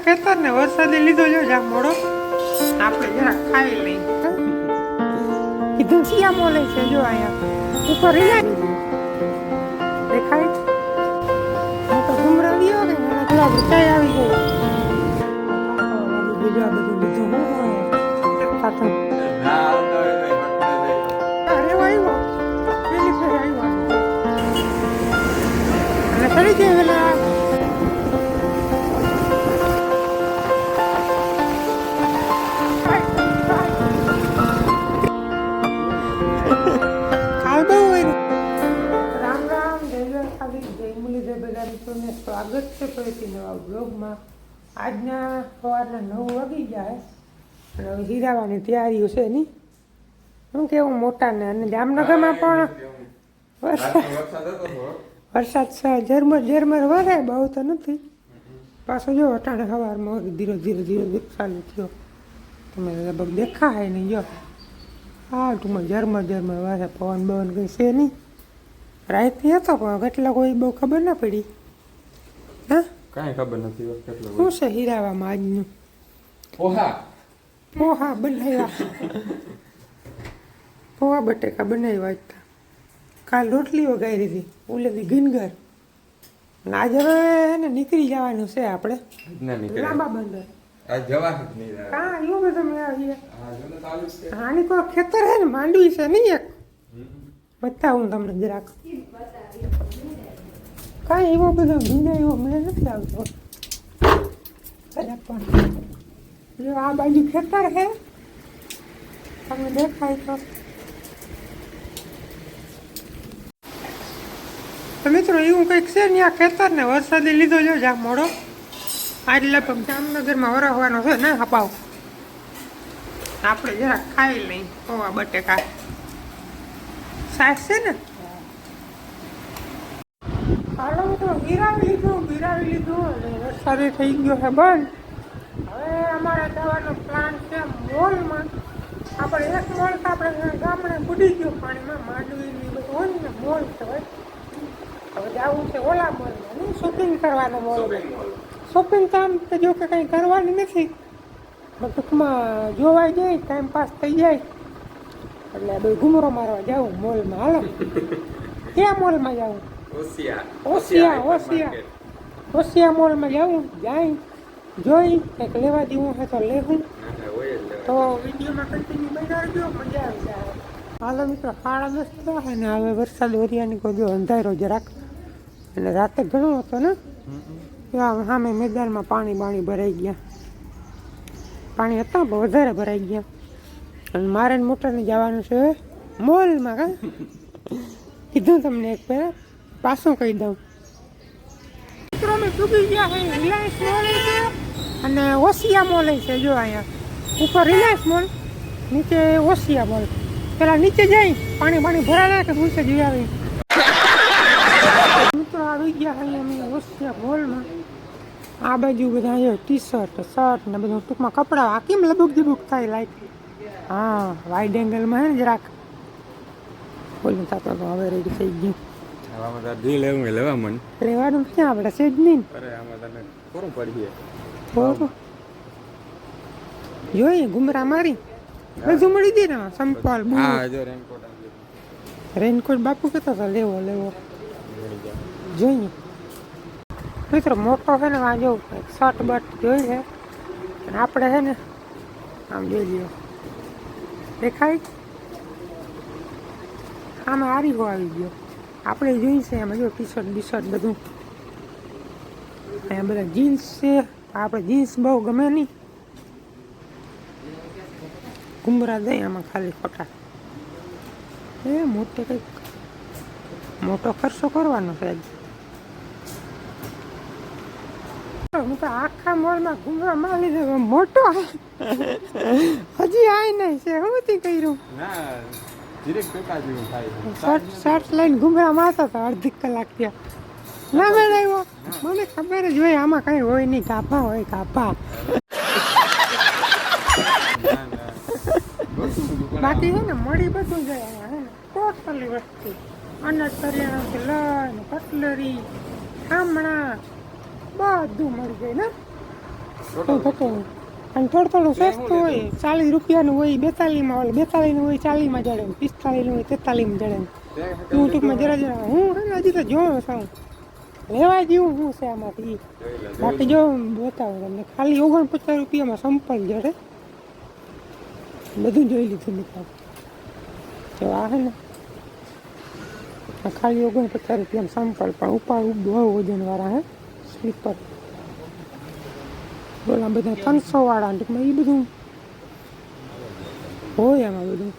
ખેતર ને વરસાદે લીધો જો જા મોડો આપણે જરા ખાઈ લઈ કીધું સિયા મોલે છે જો અહીંયા ઉપર દેખાય હું તો ઘુમરા ગયો ને પેલા ચાય આવી ગઈ બીજા બધું લીધું અરે આવ્યો પેલી ફેર આવ્યો અને ફરી જાય પેલા સ્વાગત છે ફરીથી નવા બ્લોગમાં. આજના સવારના 9 વાગી જાય અને હવે હીરાવાની તૈયારીઓ છે નહીં શું કેવું મોટા ને અને જામનગરમાં પણ વરસાદ છે ઝરમર વરે બહુ તો નથી પાછો જો અટાણે સવારમાં ધીરે ધીરે ચાલુ થયો તમે લગભગ દેખાય નહીં જો હા ટૂંકમાં ઝરમર વરે પવન બવન કંઈ છે નહીં રાતથી હતો પણ કેટલા કોઈ બહુ ખબર ના પડી હા કાંઈ ખબર નથી શું છે હીરાવામાં આજનું પોહા બનાવ્યા પોહા બટેકા બનાવ્યા હતા કાલ રોટલી વગાડી હતી ઓલેથી ગીનગર અને આજે હવે એને નીકળી જવાનું છે આપણે લાંબા બંદર હા એવું બધું મેં આવીએ આની કોઈ ખેતર છે ને માંડવી છે નહીં એક બતાવું તમને જરાક કાંઈ એવો બધો ભીંડા એવો મેં નથી આવતો પણ જો આ બાજુ ખેતર છે તમને દેખાય તો મિત્રો એવું કંઈક છે ને આ ખેતર ને વરસાદે લીધો જો જા મોડો આજ લગભગ જામનગરમાં વરસવાનો છે ને હપાવ આપણે જરાક ખાઈ લઈ પૌવા બટેકા સાસ છે ને હાલો તો બિરાવી લીધું અને વરસાદે થઈ ગયો છે બંધ હવે અમારે જવાનો પ્લાન છે મોલમાં આપણે એક મોલ તો આપણે ગામડે બુડી ગયો પાણીમાં માંડવીની બધું હોય ને મોલ છે ભાઈ હવે જવું છે ઓલા મોલમાં નહીં શોપિંગ કરવાનો મોલ શોપિંગ તો આમ તો જો કે કંઈ કરવાની નથી ટૂંકમાં જોવાઈ જાય ટાઈમ પાસ થઈ જાય એટલે બધું ઘુમરો મારવા જાઉં મોલમાં હાલો ક્યાં મોલમાં જાઉં ઓસિયા મોલમાં જાઉં જાય જોઈ કંઈક લેવા દેવું હોય તો લેવું તો વિડીયોમાં કન્ટિન્યુ બનાવજો મજા આવી જાય હાલો મિત્રો 10:30 થાય ને હવે વરસાદ ઓરિયાની કોઈ જો અંધારો જરાક અને રાતે ઘણો હતો ને સામે મેદાનમાં પાણી ભરાઈ ગયા પાણી હતા પણ વધારે ભરાઈ ગયા અને મારે મોટરને જવાનું છે મોલમાં કા કીધું તમને એક પહેલાં પાછું કહી દઉં મિત્રો અમે ચૂકી ગયા છે રિલાયન્સ મોલ છે અને ઓસિયા મોલ છે જો અહીંયા ઉપર રિલાયન્સ મોલ નીચે ઓસિયા મોલ પેલા નીચે જઈ પાણી ભરાયા કે ભૂસે જોઈ આવી મિત્રો આવી ગયા છે અમે ઓસિયા મોલમાં આ બાજુ બધા ટી શર્ટ ને બધું ટૂંકમાં કપડાં આ કેમ લબુક થાય લાઈટ હા વાઇડ એંગલમાં હે ને જરાક બોલું તો હવે રેડી થઈ ગયું લેવાનું ક્યાં આપણે છે જ નહીં જોઈએ ઘુમરા મારી બધું મળી દે ને સંપલ રેનકોટ બાપુ કહેતા હતા લેવો જોઈએ મિત્રો મોટો છે ને આ જો શર્ટ બટ જોઈ છે આપણે છે ને આમ જોઈ લ્યો દેખાય આમાં આરીહો આવી ગયો આપણે જોઈ છે એમાં જો ટી શર્ટ બધું અહીંયા બધા જીન્સ છે આપણે જીન્સ બહુ ગમે નહીં ઘુમરા દઈ આમાં ખાલી ખોટા મોટે કંઈક મોટો ખર્ચો કરવાનો છે હું તો આખા મોલમાં ઘુમરા મારી દઉં મોટો હજી આય નહીં છે હું કર્યું શર્ટ લઈને ઘુમરા મારતા હતા અડધી કલાક ત્યાં ના મેળ આવ્યો મને ખબર જ હોય આમાં કઈ હોય નહીં કાપા હોય કાપા બાકી છે ને મળી બધું જાય હે ને ટોટલી વસ્તુ અનાજ કરિયાણાથી લઈને કટલરી ઠામણા બધું મળી જાય ને કંઈ ઘટે નહીં. અને થોડું થોડું સસ્તું હોય, 40 રૂપિયાનું હોય 42માં, ઓલે 42નું હોય 40માં જડે, 45નું હોય 43માં જડે. હું ટૂંકમાં જરા હું હજી તો જોઉં છું લેવા જેવું શું છે આમાંથી. બાકી જો બતાવું તમને, ખાલી 49 રૂપિયામાં સંપલ જડે. બધું જોઈ લીધું મિત્રો. તો આ હે ને ખાલી 49 રૂપિયામાં સંપલ, પણ ઉપાડ બહુ વજનવાળા હે સ્લીપર. બોલા બધા 300 વાળા ટૂંકમાં એ બધું હોય એમાં બધું.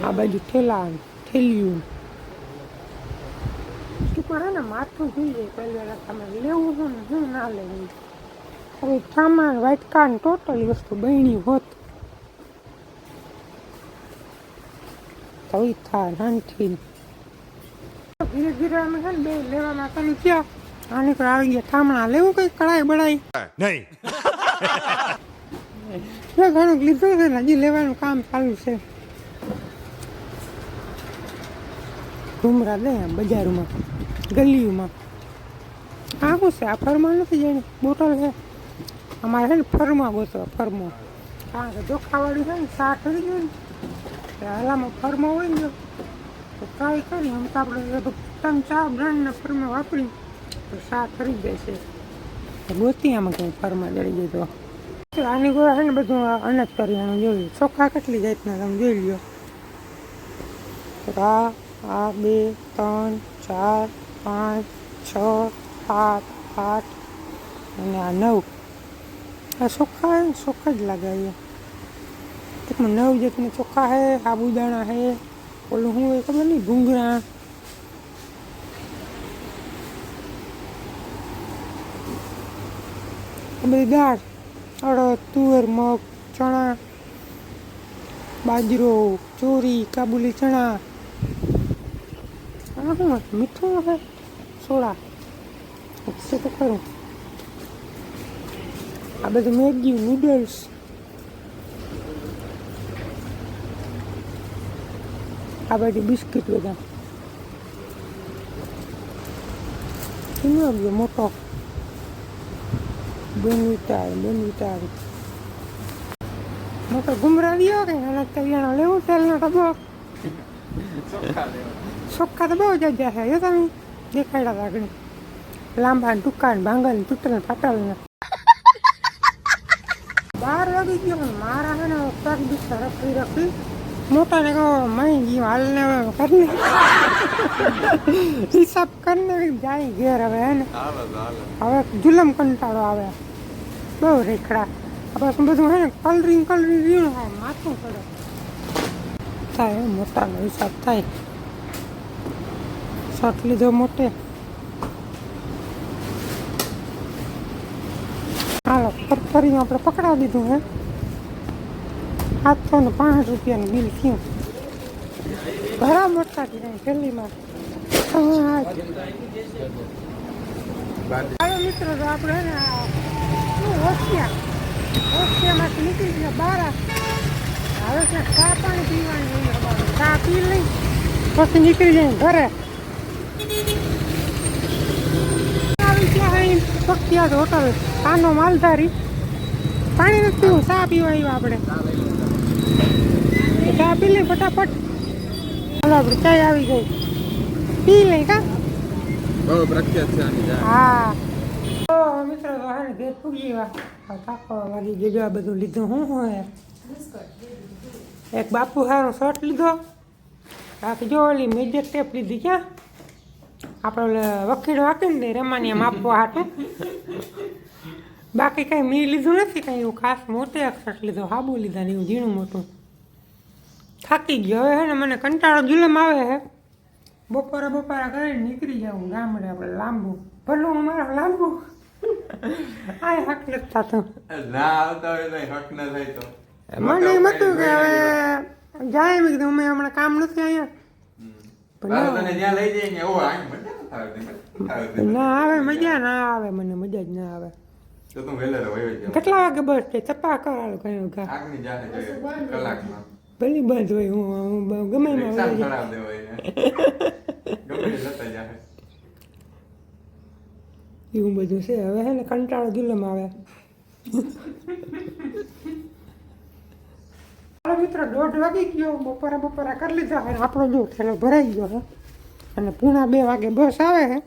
આ બાજુ ઠેલિયું ટૂંકમાં હે ને માથું જોઈ જાય પહેલી વાર તમે લેવું હોય ને શું ના લેવું. હવે સામાન વાટકા ને ટોટલી વસ્તુ બહેણી હોત તો એ થાય નાનથી. ધીરે ધીરે અમે છે ને બે લેવામાં તમે ક્યાં આની પર આવી ગયા ઠામણા લેવું કઈ કડાઈ બડાઈ નહીં. ઘણું લીધું છે ને હજી લેવાનું કામ ચાલુ છે. ઘુમરા દે બજારમાં ગલીઓમાં. આ શું છે? આ ફરમાં નથી જાણી બોટલ છે અમારે છે ને ફરમાં ગોતવા ફરમાં. કારણ કે ચોખાવાળું છે ને શાક કરી ગયું ને હલામાં ફરમાં હોય ને તો ટ્રાય કરી. આમ તો આપણે લગભગ 3-4 બ્રાન્ડના ફરમાં વાપરી તો શાક કરી જાય છે. ગોતી આમાં કંઈ ફરમાં જડી જાય તો આની ગોળા છે ને બધું અનાજ કરિયાણું જોયું. ચોખા કેટલી જાતના તમે જોઈ લ્યો. આ 2, 3, 4, 5, 6, 7, 8 અને આ 9. આ ચોખ્ખા જ લાગે અહીંયા. ટૂંકમાં 9 જાતના ચોખ્ખા છે. સાબુદાણા છે, ઓલું શું હોય ખબર નહીં, ભૂંગળા. આ બધી દાળ, અડદ, તુવેર, મગ, ચણા, બાજરો, ચોરી, કાબુલી ચણા. આ શું મીઠું છે? સોડા છે તો ખરું. આ બધું મેગી, નૂડલ્સ. આ બધી બિસ્કિટ બધા. એનો મોટો બોનવીટા મોટો ઘુમરા દો કે અનાજ કરિયાણું લેવું. તેલનો ડબ્બો ચોખ્ખા તો બહુ જગ્યા છે. જો તમે દેખાડ્યા આગળ લાંબા ટૂંકા ભાંગલ તૂટલ ફાટલ ને 12 વાગી ગયો પણ મારા છે ને પગ દુખતા રખડી મોટાને કહો મહી ગયો હાલને કરીને હિસાબ કરીને જાય ઘેર. હવે હે ને હવે જુલમ કંટાળો આવે બહુ રેખડા. બસ બધું હે ને કલરિંગ રહ્યું ને માથું પડે થાય. મોટાનો હિસાબ થાય. શર્ટ લીધો મોટે. હાલો ફરી આપણે પકડાવી દીધું હે. 750 રૂપિયાનું બિલ થયું. ઘણા મોટા થયા થેલીમાં. હાલો મિત્રો, તો આપણે હે ને હોશિયામાંથી નીકળી ગયા બહાર. હવે છે ચા પાણી પીવાની હોય. ચા પી લઈ પછી નીકળી જાય ઘરે. પ્રખ્યાત હોટલ કાનો માલધારી. પાણી નથી પીવું, ચા પીવા આવ્યા આપણે. ચા પી લઈ ફટાફટ. ચાલો આપણે ચાય આવી ગઈ, પી લઈ કા. બહુ પ્રખ્યાત છે. હા તો મિત્રો તો હે ને ઘેર પૂગી ગયા. કાપવા વાગી ગયો. આ બધું લીધું. હું હોય એક બાપુ સારો શર્ટ લીધો. બાકી જો ઓલી મેજર ટેપ લીધી. ક્યાં આપણે ઓલે વકીલ વાંકીને દે રમાનિયા માપવા હાટું. બાકી કંઈ મેં લીધું નથી કંઈ એવું ખાસ. મોટે શર્ટ લીધો, હાબુ લીધા ને એવું ઝીણું મોટું. થાકી ગયો હવે હે ને મને કંટાળો જુલમ આવે છે. બપોરે કરીને નીકળી જાઉં ગામડે આપણે લાંબુ. ભલું મારા લાંબુ આ હક નથી થતું. ના આવતા હોય તો હક ના થાય તો મને એમ હતું કે હવે જાય. મેં કીધું અમે હમણાં કામ નથી અહીંયા. ના આવે મજા ના આવે. મને મજા જ ના આવે. કેટલા વાગે બસ છે? ચપ્પા કરાલો કયો ઘા ભલી બંધ હોય. હું ગમે એવું બધું છે. હવે હે ને કંટાળો જુલમ આવે. હાલો મિત્રો 1:30 વાગી ગયો. બપોરા કરી લીધા હોય. આપણો જો થેલો ભરાઈ ગયો છે અને પૂણા 2 વાગે બસ આવે છે.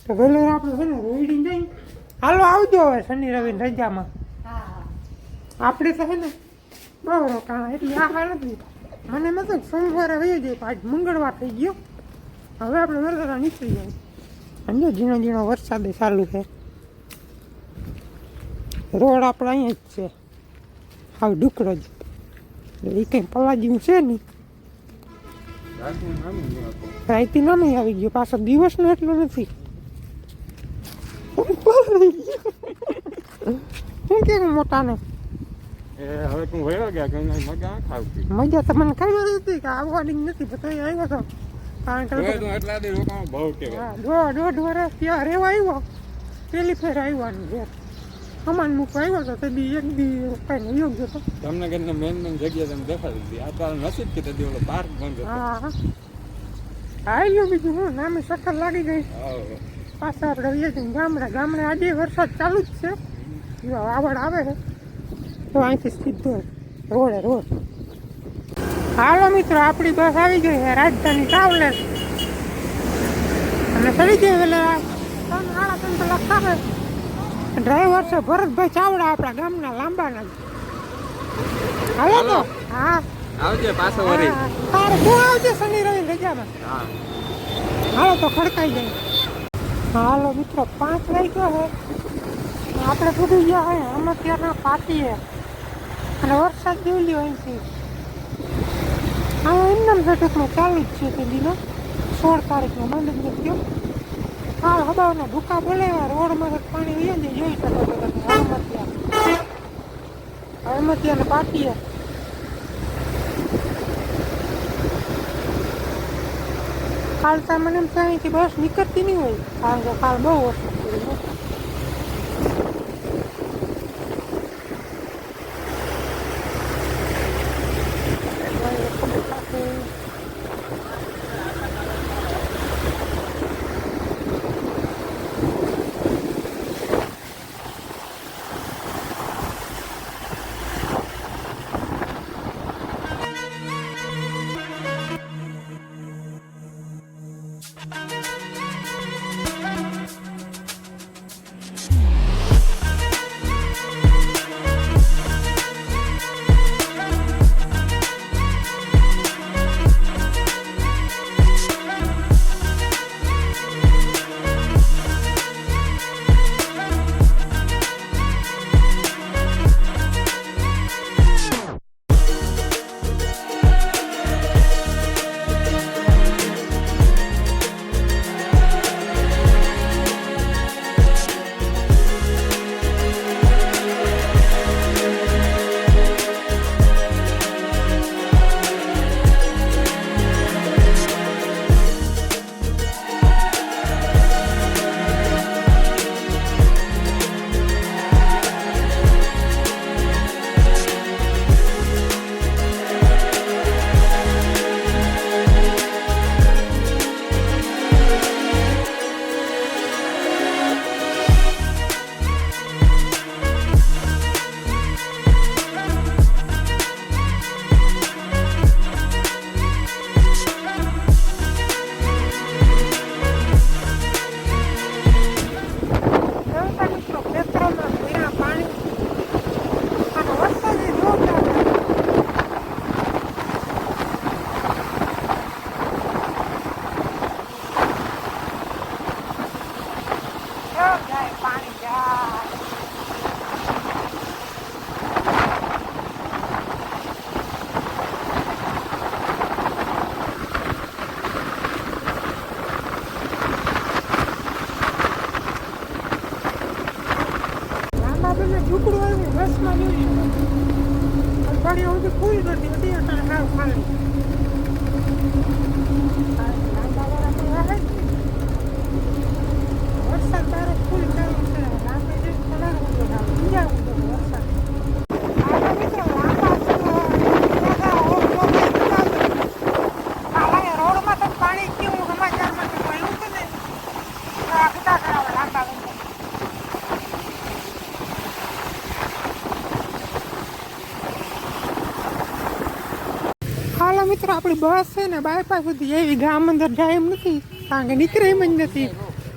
તો વહેલો આપણે છે ને રોઈડી જઈ. હાલો આવજો હવે શનિ રવિ રજામાં. આપણે તો છે ને બહુ રોકાણા એટલે આ હાલ નથી. મને મતલબ સોમવારે વહી જાય. આજ મંગળવાર થઈ ગયો. હવે આપણે વરસાદ નીકળી જાય. અને ઝીણો ઝીણો વરસાદ ચાલુ છે. રોડ આપણે અહીંયા જ છે. હાવ ડુકરો જ. એ કંઈ પવા જેવું છે નહીં. રાયતી નામે આવી ગયો. પાછો દિવસનો એટલો નથી. શું કેવું મોટાને હવે તું વયો ગયા કઈ મજા ના ખાવતી. મજા તો મને ખબર હતી કે આવવાની જ નથી. તો આવ્યો હતો કારણ કે એટલા દી રોકાણ બહુ કે 1.5 વર્ષ ત્યાં રહેવા આવ્યો. પેલી ફેર આવ્યો ઘેર સામાન મૂકવા આવ્યો હતો. તે દી એક દી કઈ યોગ્ય હતો. તમને કઈ મેન જગ્યા તમે દેખાડી દીધી. આ તો નસીબ કે તે ઓલો પાર્ક બંધ હતો. હા આવ્યું બીજું હું નામે સક્કર લાગી ગઈ. પાછા આપણે રહીએ છીએ ગામડે આજે વરસાદ ચાલુ જ છે. આવડ આવે છે તો અહીંથી સીધો રોડ. હાલો મિત્રો આપણી બસ આવી ગઈ છે રાજધાની ટ્રાવેલર્સ. અને ચડી જઈએ એટલે 3-3.5 કલાક થાય. ડ્રાઈવર છે ભરતભાઈ ચાવડા આપણા ગામના લાંબાના. હાલો તો હા આવજે પાછો વળી. તારે હું આવજે શનિ રવિ રજામાં. હાલો તો ખડકાઈ જાય. હાલો મિત્રો 5 વાગ્યો છે. આપણે પૂરી ગયા હોય અમે ત્યારના પાટીએ અને વરસાદ જોઈ લ્યો અહીંથી. હા એમનામ ઘટકમાં ચાલુ જ છે તે દીનો 16 તારીખનો મંડપ ગયો. હા હબાવના ભૂકા બોલાવ્યા. રોડમાં પાણી વહી જાય જોઈ શકો છો તમે. હળમતિયા ને પાટીએ. કાલ તો મને એમ થાય કે બસ નીકળતી નહીં હોય કારણ કે કાલ બહુ વરસાદ પડ્યો. ફૂલ કરતી હતી અત્યારે હાવ ખાલી. વરસાદ તારો ફૂલ ચાલુ છે. લાંબે જઈને ચલાવવું જોઈએ. સમજાવવું જોઈએ વરસાદ. આગળ મિત્રો લાંબા રોડમાં તો પાણી કેવું સમાચારમાં તો મળ્યું છે ને બધા કરાવે લાંબા મિત્રો આપણી બસ છે ને બાયપાસ સુધી એવી ગામ અંદર જાય એમ નથી કારણ કે નીકળે એમ જ નથી.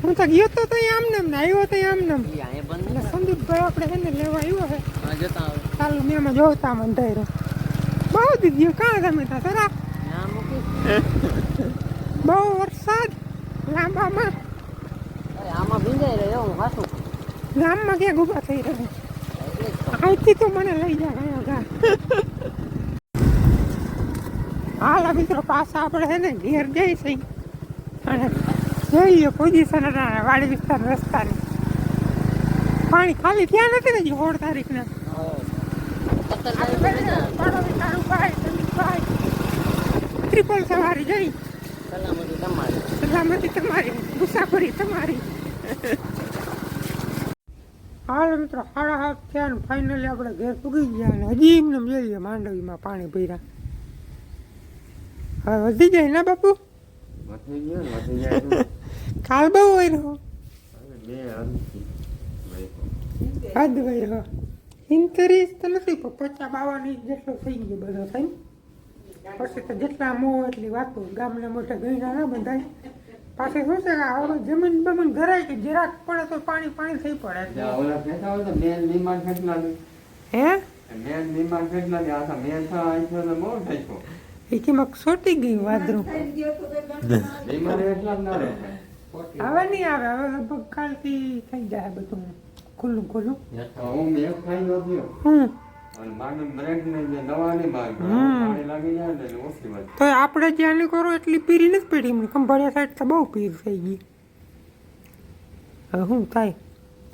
હું તો ગયો તો આમ ને આવ્યો તો આમ ને એટલે સંદીપભાઈ આપણે એને લેવા આવ્યો છે. ચાલો મેં એમાં જોતા મંડાઈ બહુ દીધી કાં તમે તા સરા બહુ વરસાદ લાંબામાં ગામમાં ક્યાં ઊભા થઈ રહ્યો અહીંથી તો મને લઈ જાય ગા હાલ મિત્રો પાછા આપણે છે ને ઘેર જઈશી અને જોઈએ પોઝિશન વાડી વિસ્તાર રસ્તાની. પાણી ખાલી ત્યાં નથી ને 16 તારીખના. ટ્રિપલ સવારી જઈ સલામતી તમારી મુસાફરી તમારી. હાલ મિત્રો 7:30 થયા ને ફાઇનલી આપણે ઘેર પૂગી ગયા અને હજી એમને જોઈએ માંડવીમાં પાણી ભર્યા. હવે વધી જાય ને બાપુ કાલ બહુ હોય રહ્યો હદ હોય રહ્યો 39 તો નથી પણ 50-52 જેટલો થઈ ગયો બધો થઈ. પછી તો જેટલા મોહ એટલી વાતો ગામના મોટા ગયડા ના બંધાય. પાછી શું છે હવે જમીન બમીન ધરાય કે જરાક પડે તો પાણી થઈ પડે. હે એમાં સોટી ગયું વાદરું હવે નહીં આવે. હવે લગભગ કાલથી થઈ જાય બધું ખુલ્લું ખુલ્લું. તો આપણે જ્યાં ની કરો એટલી પીરી નથી પડી. ખંભાળિયા સાઈડ તો બહુ પીર થઈ ગઈ. હવે શું થાય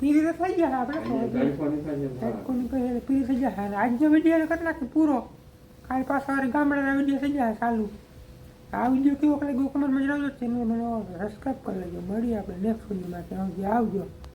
પીરી તો થઈ જાય આપણે પીર થઈ જાય. આજનો વિડીયો કરી નાખી પૂરો. કાલ પાછા વાળી ગામડાના વિડીયો થઈ જાય ચાલુ. આ વિડીયો કેવો લાગ્યો કમેન્ટમાં જણાવજો. ચેનલ મને સબસ્ક્રાઈબ કરી લેજો. મળીએ આપણે નેક્સ્ટ વિડીયોમાં. ત્યાં સુધી આવજો.